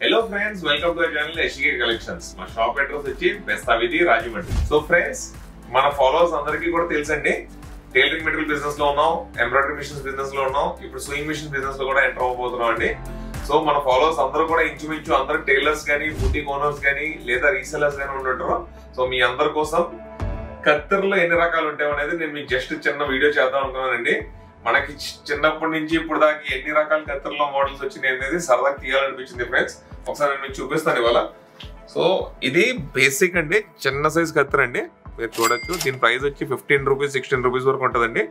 Hello friends, welcome to our channel HK Collections. My shop address వచ్చి బెస్తావిధి Rajahmundry. So friends, మన followers అందరికీ కూడా తెలుసండి, టైలరింగ్ మెటీరియల్ బిజినెస్ లో ఉన్నాం, ఎంబ్రాయిడరీ మిషన్స్ బిజినెస్ లో ఉన్నాం, ఇప్పుడు సూయింగ్ మిషన్ బిజినెస్ లో కూడా ఎంటర్ అవ్వబోతున్నాం అండి. సో మన ఫాలోవర్స్ అందరూ కూడా ఇంచుమించు అందరు టైలర్స్ కానీ, బూటిక్ ఓనర్స్ కానీ లేదా రీసెలర్స్ కానీ ఉండటం. సో మీ అందరి కోసం కత్తెరలో ఎన్ని రకాలు ఉంటాయి అనేది నేను మీకు జస్ట్ చిన్న వీడియో చేద్దాం అనుకున్నానండి. మనకి చిన్నప్పటి నుంచి ఇప్పుడు దాకా ఎన్ని రకాల కత్తెరలో మోడల్స్ వచ్చినాయి అనేది సరదాగా తీయాలనిపించింది ఫ్రెండ్స్. ఒకసారి నేను మీకు చూపిస్తాను ఇవాళ. సో ఇది బేసిక్ అండి, చిన్న సైజ్ కత్తెర అండి, మీరు చూడొచ్చు. దీని ప్రైస్ వచ్చి 15 రూపీస్ 16 రూపీస్ వరకు ఉంటుందండి.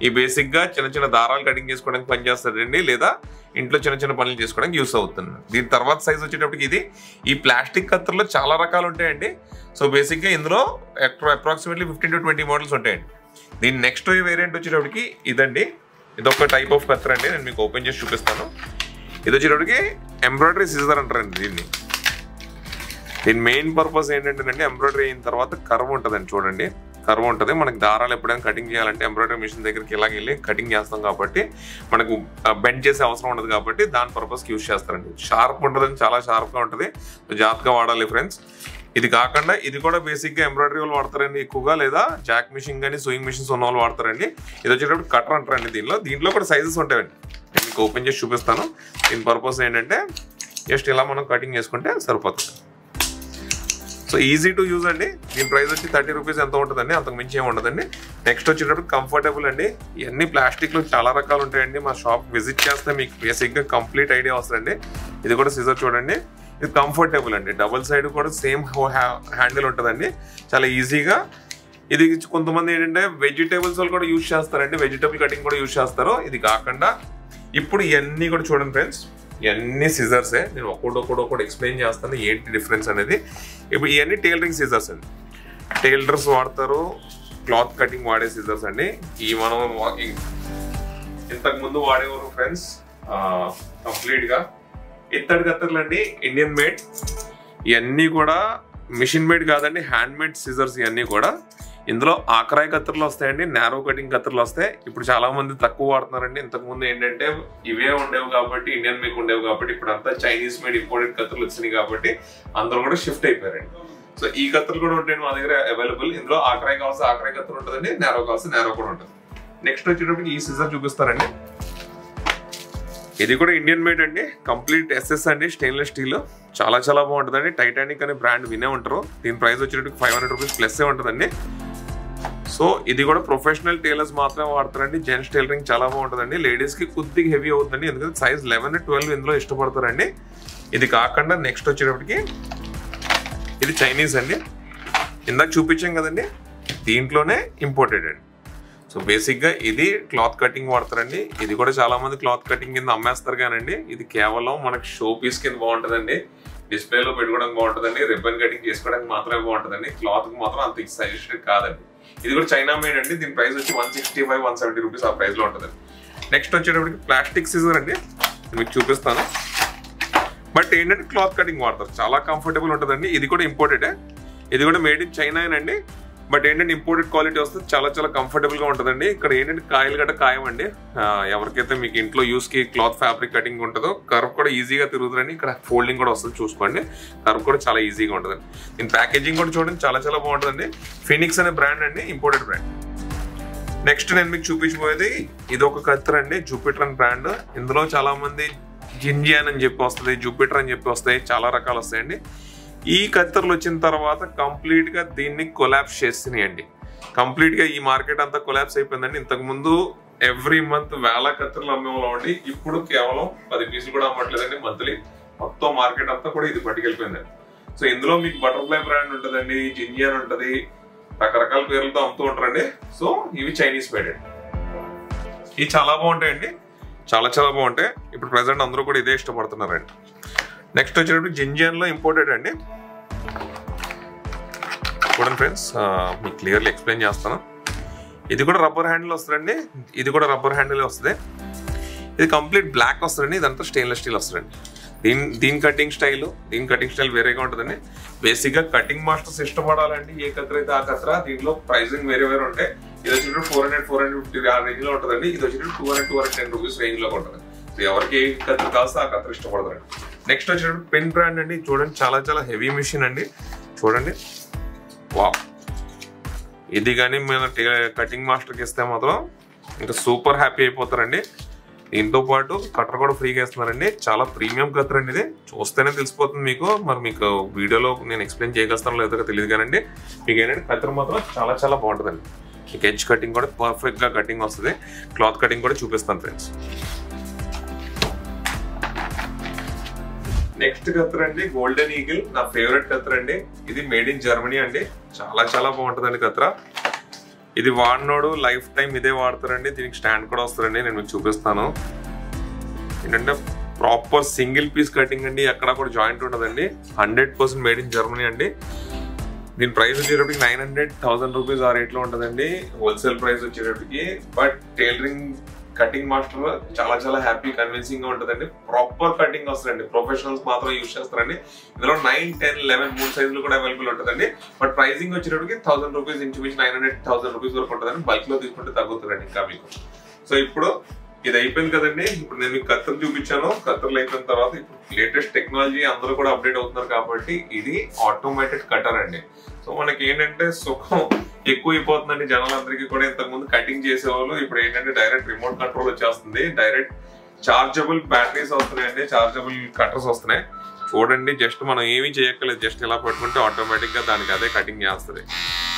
ఈ బేసిక్ గా చిన్న చిన్న దారాలు కటింగ్ చేసుకోవడానికి పనిచేస్తుందండి, లేదా ఇంట్లో చిన్న చిన్న పనులు చేసుకోవడానికి యూస్ అవుతుంది. దీని తర్వాత సైజ్ వచ్చేటప్పటికి ఇది ఈ ప్లాస్టిక్ కత్తెరలో చాలా రకాలు ఉంటాయండి. సో బేసిక్ గా ఇందులో అప్రాక్సిమేట్లీ 15 to 20 మోడల్స్ ఉంటాయండి. దీని నెక్స్ట్ వేరియంట్ వచ్చేటప్పటికి ఇదండి, ఇదొక టైప్ ఆఫ్ కత్తెర అండి. నేను మీకు ఓపెన్ చేసి చూపిస్తాను. ఇది వచ్చేటప్పటికి ఎంబ్రాయిడరీ సిజర్ అంటారండి దీన్ని. దీని మెయిన్ పర్పస్ ఏంటంటేనండి, ఎంబ్రాయిడరీ అయిన తర్వాత కర్వ్ ఉంటుందండి. చూడండి, కర్వ్ ఉంటుంది. మనకి దారాలు ఎప్పుడైనా కటింగ్ చేయాలంటే ఎంబ్రాయిడరీ మిషన్ దగ్గరికి ఇలాగ వెళ్ళి కటింగ్ చేస్తాం కాబట్టి మనకు బెండ్ చేసే అవసరం ఉండదు కాబట్టి దాని పర్పస్కి యూజ్ చేస్తారండి. షార్ప్ ఉంటుందండి, చాలా షార్ప్గా ఉంటుంది. జాగ్రత్తగా వాడాలి ఫ్రెండ్స్. ఇది కాకుండా ఇది కూడా బేసిక్గా ఎంబ్రాయిడరీ వాళ్ళు వాడతారండి ఎక్కువగా, లేదా జాక్ మిషన్ కానీ సూయింగ్ మిషన్స్ ఉన్న వాళ్ళు వాడతారండి. ఇది వచ్చేటప్పుడు కటర్ అంటారండి. దీంట్లో కూడా సైజెస్ ఉంటాయండి. నేను మీకు ఓపెన్ చేసి చూపిస్తాను. దీని పర్పస్ ఏంటంటే జస్ట్ ఇలా మనం కటింగ్ చేసుకుంటే సరిపోతుంది. సో ఈజీ టు యూజ్ అండి. దీని ప్రైస్ వచ్చి 30 రూపీస్ ఎంత ఉంటుందండి, అంతకు మించి ఏమి ఉండదండి. నెక్స్ట్ వచ్చేటప్పుడు కంఫర్టబుల్ అండి. ఇవన్నీ ప్లాస్టిక్లో చాలా రకాలు ఉంటాయండి. మా షాప్ విజిట్ చేస్తే మీకు బేసిక్గా కంప్లీట్ ఐడియా వస్తుందండి. ఇది కూడా సిజర్ చూడండి, ఇది కంఫర్టబుల్ అండి. డబుల్ సైడ్ కూడా సేమ్ హ్యాండిల్ ఉంటుందండి, చాలా ఈజీగా. ఇది కొంతమంది ఏంటంటే వెజిటేబుల్స్ వాళ్ళు కూడా యూజ్ చేస్తారండి, వెజిటేబుల్ కటింగ్ కూడా యూజ్ చేస్తారు. ఇది కాకుండా ఇప్పుడు ఇవన్నీ కూడా చూడండి ఫ్రెండ్స్, ఇవన్నీ సిజర్సే. నేను ఒక్కొక్కటి ఎక్స్ప్లెయిన్ చేస్తాను ఏంటి డిఫరెన్స్ అనేది. ఇప్పుడు ఇవన్నీ టైలరింగ్ సిజర్స్ అండి. టైలర్స్ వాడతారు, క్లాత్ కటింగ్ వాడే సిజర్స్ అండి. ఈ మనం ఇంతకు ముందు వాడేవారు ఫ్రెండ్స్ కంప్లీట్గా ఇత్తడి కత్తెరలు అండి, ఇండియన్ మేడ్. ఇవన్నీ కూడా మిషన్ మేడ్ కాదండి, హ్యాండ్ మేడ్ సిజర్స్ ఇవన్నీ కూడా. ఇందులో ఆకరాయి కత్తెరలు వస్తాయండి, నారో కటింగ్ కత్తెరలు వస్తాయి. ఇప్పుడు చాలా మంది తక్కువ వాడుతున్నారండి. ఇంతకుముందు ఏంటంటే ఇవే ఉండేవి కాబట్టి, ఇండియన్ మేక్ ఉండేవి కాబట్టి, ఇప్పుడు అంతా చైనీస్ మేడ్ ఇంపోర్టెడ్ కత్తెరలు వచ్చినాయి కాబట్టి అందరూ కూడా షిఫ్ట్ అయిపోయారండి. సో ఈ కత్తెరలు కూడా ఉంటాయండి మా దగ్గర అవైలబుల్. ఇందులో ఆకరాయి కావాల్సి ఆకరాయి కత్తెర ఉంటుందండి, నారో కావాల్సి నారో కూడా ఉంటుంది. నెక్స్ట్ వచ్చేటప్పుడు ఈ సిజర్ చూపిస్తారండి. ఇది కూడా ఇండియన్ మేడ్ అండి, కంప్లీట్ ఎస్ఎస్ అండి, స్టెయిన్లెస్ స్టీల్. చాలా బాగుంటుందండి. టైటానిక్ అనే బ్రాండ్ వినే ఉంటారు. దీని ప్రైస్ వచ్చేటప్పుడు 500 రూపీస్ ప్లస్ ఉంటుందండి. సో ఇది కూడా ప్రొఫెషనల్ టైలర్స్ మాత్రమే వాడతారండి. జెంట్స్ టైలరింగ్ చాలా బాగుంటుందండి. లేడీస్కి కొద్దిగా హెవీ అవుతుందండి, ఎందుకంటే సైజ్ 11, 12 ఇందులో ఇష్టపడతారండి. ఇది కాకుండా నెక్స్ట్ వచ్చేటప్పటికి ఇది చైనీస్ అండి. ఇందాక చూపించాం కదండి, దీంట్లోనే ఇంపోర్టెడ్ అండి. సో బేసిక్గా ఇది క్లాత్ కటింగ్ వాడతారండి. ఇది కూడా చాలా మంది క్లాత్ కటింగ్ కింద అమ్మేస్తారు కానండి, ఇది కేవలం మనకి షో పీస్ కింద బాగుంటుందండి. డిస్ప్లేలో పెట్టుకోవడానికి బాగుంటుందండి, రిబ్బన్ కటింగ్ చేసుకోవడానికి మాత్రమే బాగుంటుందండి. క్లాత్కి మాత్రం అంత సజెస్టెడ్ కాదండి. ఇది కూడా చైనా మేడ్ అండి. దీని ప్రైస్ వచ్చి 165, 170 రూపీస్ ఆ ప్రైస్లో ఉంటుందండి. నెక్స్ట్ వచ్చేటప్పటికి ప్లాస్టిక్ సిజర్ అండి, మీకు చూపిస్తాను. బట్ ఏంటంటే క్లాత్ కటింగ్ వాడతారు, చాలా కంఫర్టబుల్ ఉంటుందండి. ఇది కూడా ఇంపోర్టెడే, ఇది కూడా మేడ్ ఇన్ చైనా అండి. బట్ ఏంటంటే ఇంపోర్టెడ్ క్వాలిటీ వస్తుంది, చాలా కంఫర్టబుల్గా ఉంటుందండి. ఇక్కడ ఏంటంటే కాయలు గట్ట ఖాయమండి. ఎవరికైతే మీకు ఇంట్లో యూస్కి క్లాత్ ఫ్యాబ్రిక్ కటింగ్ ఉంటుందో కర్వ్ కూడా ఈజీగా తిరుగుతుందండి. ఇక్కడ ఫోల్డింగ్ కూడా వస్తుంది, చూసుకోండి. కర్వ్ కూడా చాలా ఈజీగా ఉంటుందండి. దీని ప్యాకేజింగ్ కూడా చూడండి, చాలా బాగుంటుందండి. ఫినిక్స్ అనే బ్రాండ్ అండి, ఇంపోర్టెడ్ బ్రాండ్. నెక్స్ట్ నేను మీకు చూపించబోయేది ఇది ఒక కత్తెర అండి, జూపిటర్ అనే బ్రాండ్. ఇందులో చాలా మంది జింజియాన్ అని చెప్పి వస్తుంది, జూపిటర్ అని చెప్పి వస్తాయి, చాలా రకాలు వస్తాయండి. ఈ కత్తెరలు వచ్చిన తర్వాత కంప్లీట్గా దీన్ని కొలాప్స్ చేస్తున్నాయండి. కంప్లీట్గా ఈ మార్కెట్ అంతా కొలాప్స్ అయిపోయిందండి. ఇంతకుముందు ఎవ్రీ మంత్ వేల కత్తెరలు అమ్మేవాళ్ళండి, ఇప్పుడు కేవలం 10 పీసులు కూడా అమ్మట్లేదండి మంత్లీ. మొత్తం మార్కెట్ అంతా కూడా ఇది పట్టుకెళ్ళిపోయిందండి. సో ఇందులో మీకు బటర్ఫ్లై బ్రాండ్ ఉంటుందండి, జింజియాన్ ఉంటుంది, రకరకాల పేర్లతో అమ్ముతూ ఉంటారండి. సో ఇవి చైనీస్ మేడ్ అండి. ఇవి చాలా బాగుంటాయండి, చాలా బాగుంటాయి. ఇప్పుడు ప్రెసెంట్ అందరూ కూడా ఇదే ఇష్టపడుతున్నారండి. నెక్స్ట్ వచ్చేటప్పుడు జింజియాన్లో ఇంపోర్టెడ్ అండి. చూడండి ఫ్రెండ్స్, మీకు క్లియర్లీ ఎక్స్ప్లెయిన్ చేస్తాను. ఇది కూడా రబ్బర్ హ్యాండిల్ వస్తుందండి, ఇది కూడా రబ్బర్ హ్యాండిల్ వస్తుంది. ఇది కంప్లీట్ బ్లాక్ వస్తుందండి, ఇదంతా స్టెయిన్లెస్ స్టీల్ వస్తుందండి. దీని కటింగ్ స్టైల్ వేరేగా ఉంటుందండి. బేసిక్గా కటింగ్ మాస్టర్స్ ఇష్టపడాలండి, ఏ కత్తెర అయితే ఆ కత్తెర. దీంట్లో ప్రైసింగ్ వేరే ఉంటాయి. ఇది వచ్చేటప్పుడు 400, 450 ఆ రేంజ్లో ఉంటుందండి. ఇది వచ్చేటప్పుడు 200, 210 రూపీస్ రేంజ్లో ఉంటుంది. ఎవరికి ఏ కత్తిరి కావాల్సి ఆ కత్తిరి ఇష్టపడతారండి. నెక్స్ట్ వచ్చేటప్పుడు పెన్ బ్రాండ్ అండి. చూడండి చాలా చాలా హెవీ మిషన్ అండి. చూడండి వావ్, ఇది కానీ మన కటింగ్ మాస్టర్కి ఇస్తే మాత్రం ఇంకా సూపర్ హ్యాపీ అయిపోతారండి. దీంతో పాటు కట్టర్ కూడా ఫ్రీగా ఇస్తున్నారండి. చాలా ప్రీమియం కత్తర్ అండి. ఇది చూస్తేనే తెలిసిపోతుంది మీకు. మరి మీకు వీడియోలో నేను ఎక్స్ప్లెయిన్ చేయగలుగుతాను లేదో తెలియదు కానండి. మీకు ఏంటంటే కత్తర్ మాత్రం చాలా చాలా బాగుంటుందండి. మీకు ఎడ్జ్ కటింగ్ కూడా పర్ఫెక్ట్ గా కటింగ్ వస్తుంది. క్లాత్ కటింగ్ కూడా చూపిస్తాను ఫ్రెండ్స్. నెక్స్ట్ కత్తర్ అండి గోల్డెన్ ఈగిల్, నా ఫేవరెట్ కత్తర్ అండి. ఇది మేడ్ ఇన్ జర్మనీ అండి. చాలా చాలా బాగుంటుందండి కత్తర. ఇది వాడినోడు లైఫ్ టైం ఇదే వాడతారండి. దీనికి స్టాండ్ కూడా వస్తారండి, నేను మీకు చూపిస్తాను. ఏంటంటే ప్రాపర్ సింగిల్ పీస్ కటింగ్ అండి, ఎక్కడ కూడా జాయింట్ ఉండదండి. 100% మేడ్ ఇన్ జర్మనీ అండి. దీని ప్రైస్ వచ్చేటప్పటికి 900,000 రూపీస్ ఆ రేట్లో ఉంటుందండి హోల్సేల్ ప్రైస్ వచ్చేటప్పటికి. బట్ టైలరింగ్ కటింగ్ మాస్టర్ చాలా చాలా హ్యాపీ కన్విన్సింగ్ గా ఉంటుందండి. ప్రాపర్ కటింగ్ వస్తుందండి. ప్రొఫెషనల్స్ మాత్రం యూజ్ చేస్తారండి. ఇందులో 9, 10, 11 3 సైజులు కూడా అవైలబుల్ ఉంటుందండి. బట్ ప్రైసింగ్ వచ్చేటప్పటికి 1000 రూపీస్ ఇంచుమించు 900,000 రూపీస్ వరకు ఉంటుందండి. బల్క్ లో తీసుకుంటే తగ్గుతుందండి ఇంకా మీకు. సో ఇప్పుడు ఇది అయిపోయింది కదండి. ఇప్పుడు నేను మీకు కత్తర్ చూపించాను. కత్తర్లు అయిపోయిన తర్వాత ఇప్పుడు లేటెస్ట్ టెక్నాలజీ అందరూ కూడా అప్డేట్ అవుతున్నారు కాబట్టి ఇది ఆటోమేటెడ్ కటర్ అండి. సో మనకి ఏంటంటే సుఖం ఎక్కువ అయిపోతుందండి జనాలందరికీ కూడా. ఇంతకుముందు కటింగ్ చేసేవాళ్ళు ఇప్పుడు ఏంటంటే డైరెక్ట్ రిమోట్ కంట్రోల్ వచ్చేస్తుంది. డైరెక్ట్ చార్జబుల్ బ్యాటరీస్ వస్తున్నాయండి, చార్జబుల్ కటర్స్ వస్తున్నాయి. చూడండి జస్ట్ మనం ఏమీ చేయక్కర్లేదు. జస్ట్ ఇలా పెట్టుకుంటే ఆటోమేటిక్ గా దానికి అదే కటింగ్ చేస్తుంది.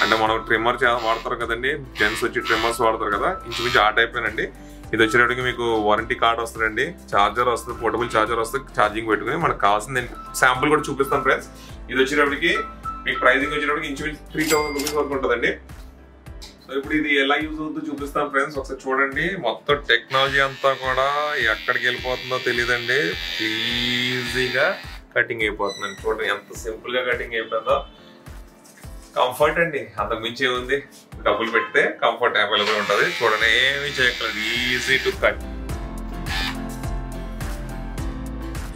అంటే మనం ట్రిమ్మర్ వాడతారు కదండి, జెంట్స్ వచ్చి ట్రిమ్మర్స్ వాడతారు కదా, ఇంచుమించు ఆ టైప్ అండి. ఇది వచ్చేటప్పటికి మీకు వారంటీ కార్డ్ వస్తుందండి, చార్జర్ వస్తుంది, పోర్టబుల్ చార్జర్ వస్తుంది. ఛార్జింగ్ పెట్టుకుని మనకు కావాల్సింది శాంపుల్ కూడా చూపిస్తాను ఫ్రెండ్స్. ఇది వచ్చేటప్పటికి మీకు ప్రైసింగ్ వచ్చేటప్పటికి ఇంచుమించు 3000 రూపీస్ వరకు ఉంటుందండి. సో ఇప్పుడు ఇది ఎలా యూజ్ అవుతుందో చూపిస్తాను ఫ్రెండ్స్. ఒకసారి చూడండి. మొత్తం టెక్నాలజీ అంతా కూడా ఎక్కడికి వెళ్ళిపోతుందో తెలియదండి. ఈజీగా కటింగ్ అయిపోతుందండి. చూడండి ఎంత సింపుల్ గా కటింగ్ అయిపోతుందో. కంఫర్ట్ అండి, అంతకు మించి ఏముంది. డబ్బులు పెడితే కంఫర్ట్ అవైలబుల్ ఉంటుంది. చూడండి ఏమీ చేయక్కర్లేదు, ఈజీ టు కట్.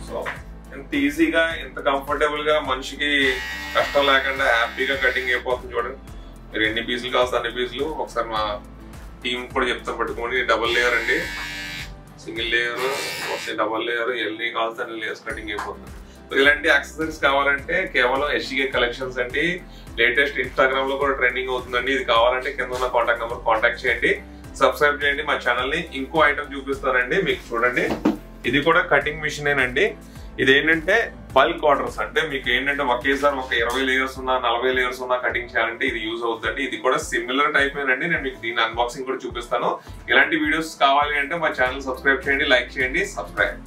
సో ఎంత ఈజీగా ఎంత కంఫర్టబుల్ గా మనిషికి కష్టం లేకుండా హ్యాపీగా కటింగ్ అయిపోతుంది. చూడండి మీరు ఎన్ని పీసులు కావాల్సి అన్ని పీసులు. ఒకసారి మా టీం కూడా చెప్తాం పట్టుకోండి. డబుల్ లేయర్ అండి, సింగిల్ లేయర్ వస్తే డబుల్ లేయర్, ఎన్ని కావాల్సి అన్ని లేయర్స్ కటింగ్ అయిపోతుంది. ఇలాంటి యాక్సెసరీస్ కావాలంటే కేవలం SGK కలెక్షన్స్ అండి. లేటెస్ట్ ఇన్స్టాగ్రామ్ లో కూడా ట్రెండింగ్ అవుతుందండి. ఇది కావాలంటే కింద ఉన్న కాంటాక్ట్ నెంబర్ కాంటాక్ట్ చేయండి, సబ్స్క్రైబ్ చేయండి మా ఛానల్ ని. ఇంకో ఐటమ్ చూపిస్తానండి మీకు. చూడండి ఇది కూడా కటింగ్ మిషన్ అండి. ఇది ఏంటంటే బల్క్ ఆర్డర్స్, అంటే మీకు ఏంటంటే ఒకేసారి ఒక 20 లేయర్స్ ఉన్నా 40 లేయర్స్ ఉన్నా కటింగ్ చేయాలంటే ఇది యూజ్ అవుతుందండి. ఇది కూడా సిమిలర్ టైప్ అండి. నేను మీకు దీని అన్బాక్సింగ్ కూడా చూపిస్తాను. ఇలాంటి వీడియోస్ కావాలి అంటే మా ఛానల్ సబ్స్క్రైబ్ చేయండి, లైక్ చేయండి, సబ్స్క్రైబ్.